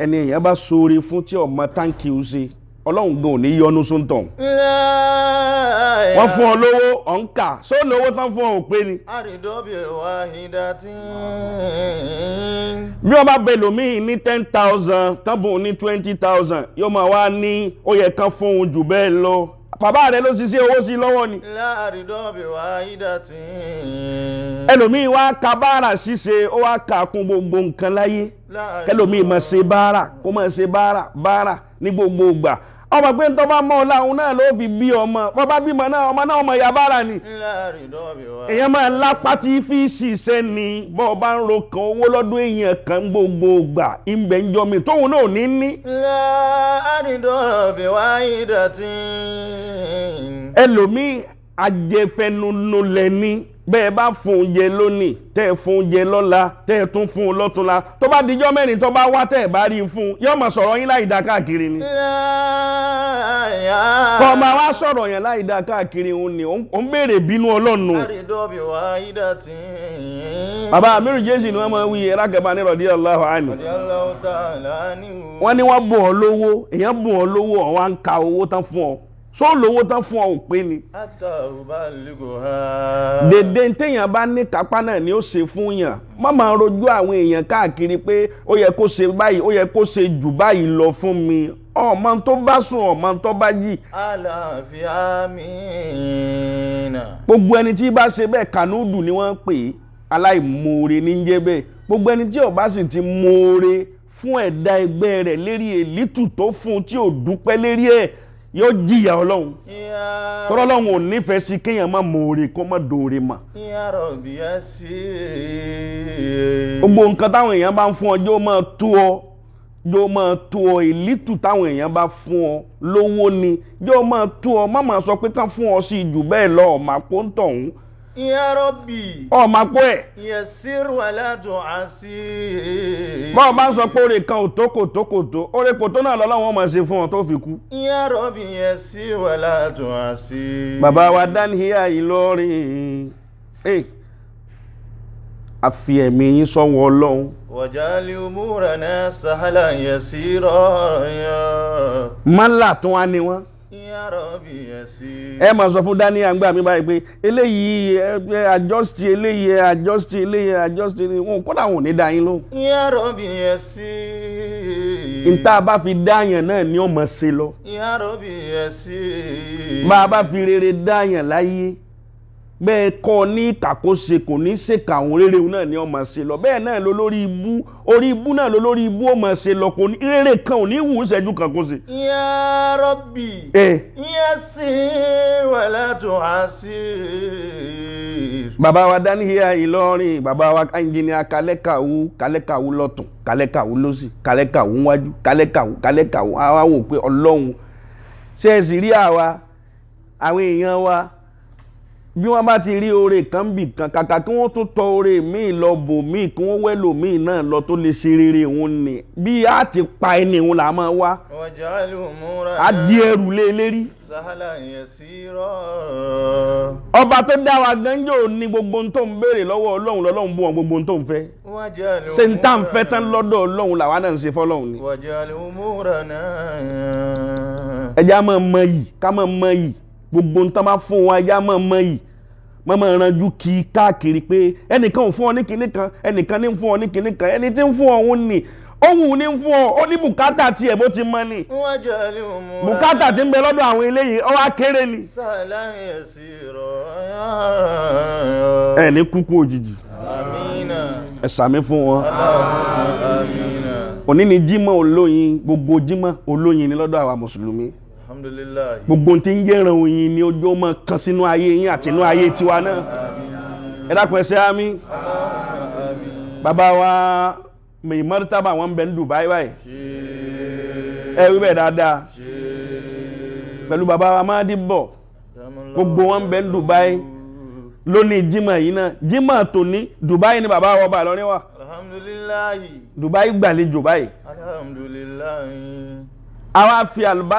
ẹni èèyàn bá sóore fún tí ọmọ táǹkì ó ṣe Ọlọ́run gan ò ní yọ́nú sóńtàn. Wọ́n fún ọ lówó ọ̀nkà só lówó tán fún ọ ò pé ni. Àrídọ́bì wahida tí. Bí wọ́n bá bẹ lòmíì ní 10,000 tábùn ní 20,000 yóò máa wá ní ó yẹ kán fún un jù bẹ́ẹ̀ lọ. Bàbá rẹ̀ ló ṣiṣẹ́ owó sí lọ́wọ́ ni. Àrídọ́bì wahida tí. Ẹlòmíì wá ka báárà ṣíṣe ó wá kà kún gbogbo nǹkan láyé. Kẹlòmíì máa ṣe báárà kó máa ṣe báárà ní gbogbo ìgbà. Ọmọ pé ń tọ́ bá mọ́ láhùn náà ló fi bí ọmọ bọ́bá bímọ náà ọmọ ya bára ni. Èèyàn máa lápá tí fi ṣiṣẹ́ ni bọ́ bá ń ro kan owó lọ́dún èèyàn kan gbogbo ìgbà ìbẹ̀ ń jọ mi tóun náà ní ní. Ẹlòmíì ajẹfẹnunulẹ̀ ni bẹ́ẹ̀ bá fún un jẹ lónìí tẹ́ fún un jẹ lọ́la tẹ́ tún fún un lọ́túnla tó bá dijọ́ mẹ́rin tó bá wá tẹ́ bá rí fún un yóò máa sọ̀rọ̀ yín láì dá káàkiri ni. Kọ́ máa wá sọ̀rọ̀ yẹn láì dá káàkiri òun ni òun béèrè bínú Ọlọ́run. Bàbá Amiru Jésì ni wọ́n máa wí ẹ̀rákẹ́bá ní radiyallahu anhu. Wọ́n ní wọ́n bùn ọ lówó èèyàn bùn ọ lówó ọ̀wá ń ka owó tán fún ọ. So lówó tán fún ọ ò pé ni. Dèdè téèyàn bá ní kápá náà ni ó ṣe fún yàn. Má máa rojú àwọn èèyàn káàkiri pé ó yẹ kó ṣe báyìí ó yẹ kó ṣe jù báyìí lọ fún mi. Ọmọ tó bá sùn ọmọ tó bá jí. Àlàáfíà mìíràn. Gbogbo ẹni tí bá ṣe bẹ́ẹ̀ kànúdù ni wọ́n pè é aláìmoore ní jẹ́ bẹ́ẹ̀. Gbogbo ẹni tí ó bá sì ti moore fún ẹ̀dá ẹgbẹ́ rẹ̀ lérí èlítù tó fún tí ò dúpẹ́ lérí ẹ̀ yóò jìyà Ọlọ́run. Tọ́rọ Ọlọ́run ò nífẹ̀ẹ́ sí kéèyàn má moore kó má dóore mà. Gbogbo nǹkan táwọn èèyàn bá ń fún ọ yóò máa tó ọ ìlítù táwọn èèyàn bá fún ọ lówó ni yóò máa tó ọ má máa sọ pé kán fún ọ sí jù bẹ́ẹ̀ lọ ọ̀mà pọ̀ ń tọ̀hún. Ya Rabbi. Ọ̀mà pọ̀ ẹ̀. Yassir wala tu'assir. Bọ́ọ̀ bá ń sọ pé oore kan ò tó oore kò tó náà lọ́lọ́wọ́ máa ṣe fún ọ tó fi kú. Ya Rabbi yassir wala tu'assir. Bàbá wa Alaini Itelorun. A fi ẹ̀mí yín sọ́wọ́ Ọlọ́run. Waj'al umurana sahlan yasira. Mọ́là tún wá ní wọ́n. Ya Rabbi yassir. Ẹ máa sọ fún Dani àgbà mi báyìí pé eléyìí adjust eléyìí wọn kódà wọn ò ní dá yín lóhùn. Ya Rabbi yassir. Ìta bá fi dáyàn náà ni ó máa ṣe lọ. Ya Rabbi yassir. Bá a bá fi rere dáyàn láyé bẹ́ẹ̀ kọ́ ní ìkàkóṣe kò ní ṣèkà àwọn rere náà ni ó máa ṣe lọ bẹ́ẹ̀ náà ló lórí ibú orí ibú náà ló lórí ibú ó máa ṣe lọ kò ní rere kan ò ní wù ú ṣẹ́jú kan kó ṣe. Ya Rabbi yassir wala tu'assir. Bàbá wa Alaini Itelorun bàbá wa ẹnjìnìà kálẹ́kàwú lọ́tún kálẹ́kàwú lọ́sì kálẹ́kàwú wájú kálẹ́kàwú àwa wò pé Ọlọ́run ṣe é sì rí àwọn èèyàn wa bí wọ́n bá ti rí oore kan bì kan kàkà kí wọ́n tún tọ oore míì lọ bò míì kí wọ́n wẹ́lò míì náà lọ tó lè ṣe rere òun ni bí a ti pa ẹni òun là máa wá a di ẹrù lé lérí. Ọba tó dá wa gánjọ́ ní gbogbo ohun tó ń béèrè lọ́wọ́ Ọlọ́run lọ́lọ́run bú wọn gbogbo ohun tó ń fẹ́ ṣe ń tà ń fẹ́ tán lọ́dọ̀ Ọlọ́run làwa náà ń ṣe fọ́lọ́run ni. Ẹja máa mọ yìí ká máa mọ yìí gbogbo nǹkan bá fún wa ẹja máa mọ yìí máa ranjú kí káàkiri pé ẹnìkan ò fún ọ ní kinní kan ẹnìkan ní ń fún ọ ní kinní kan ẹni tí ń fún ọ òun ni ohun ní ń fún ọ ó ní bùkátà tiẹ̀ bó ti mọ ni bùkátà tí ń bẹ lọ́dọ̀ àwọn eléyìí ó wá kéré ni. Ẹ ní kúkú òjijì ẹ sàmí fún wọn. Òní ni jímọ̀ olóyin gbogbo jímọ̀ olóyin ni lọ́dọ̀ àwa mùsùlùmí. Gbogbo tí ń jẹ́ràn òyìn ni ojú ọmọ kan sínú ayé yín àti inú ayé tiwa náà. Ẹ dákun ẹ ṣe àmín. Bàbá wa Mọ̀rítàbà wọn bẹ ní Dubai báyìí. Ẹ wí bẹ́ẹ̀ dáadáa. Pẹ̀lú bàbá wa máa dìbọ̀. Gbogbo wọn bẹ ní Dubai. Lónìí jímọ̀ yìí náà. Jímọ̀ tòní Dubai ni bàbá wa bá lọ́rí wa. Alhamdulillah. Dubai gbàlejò báyìí. Alhamdulillah. Àwa fi àlùbáríkà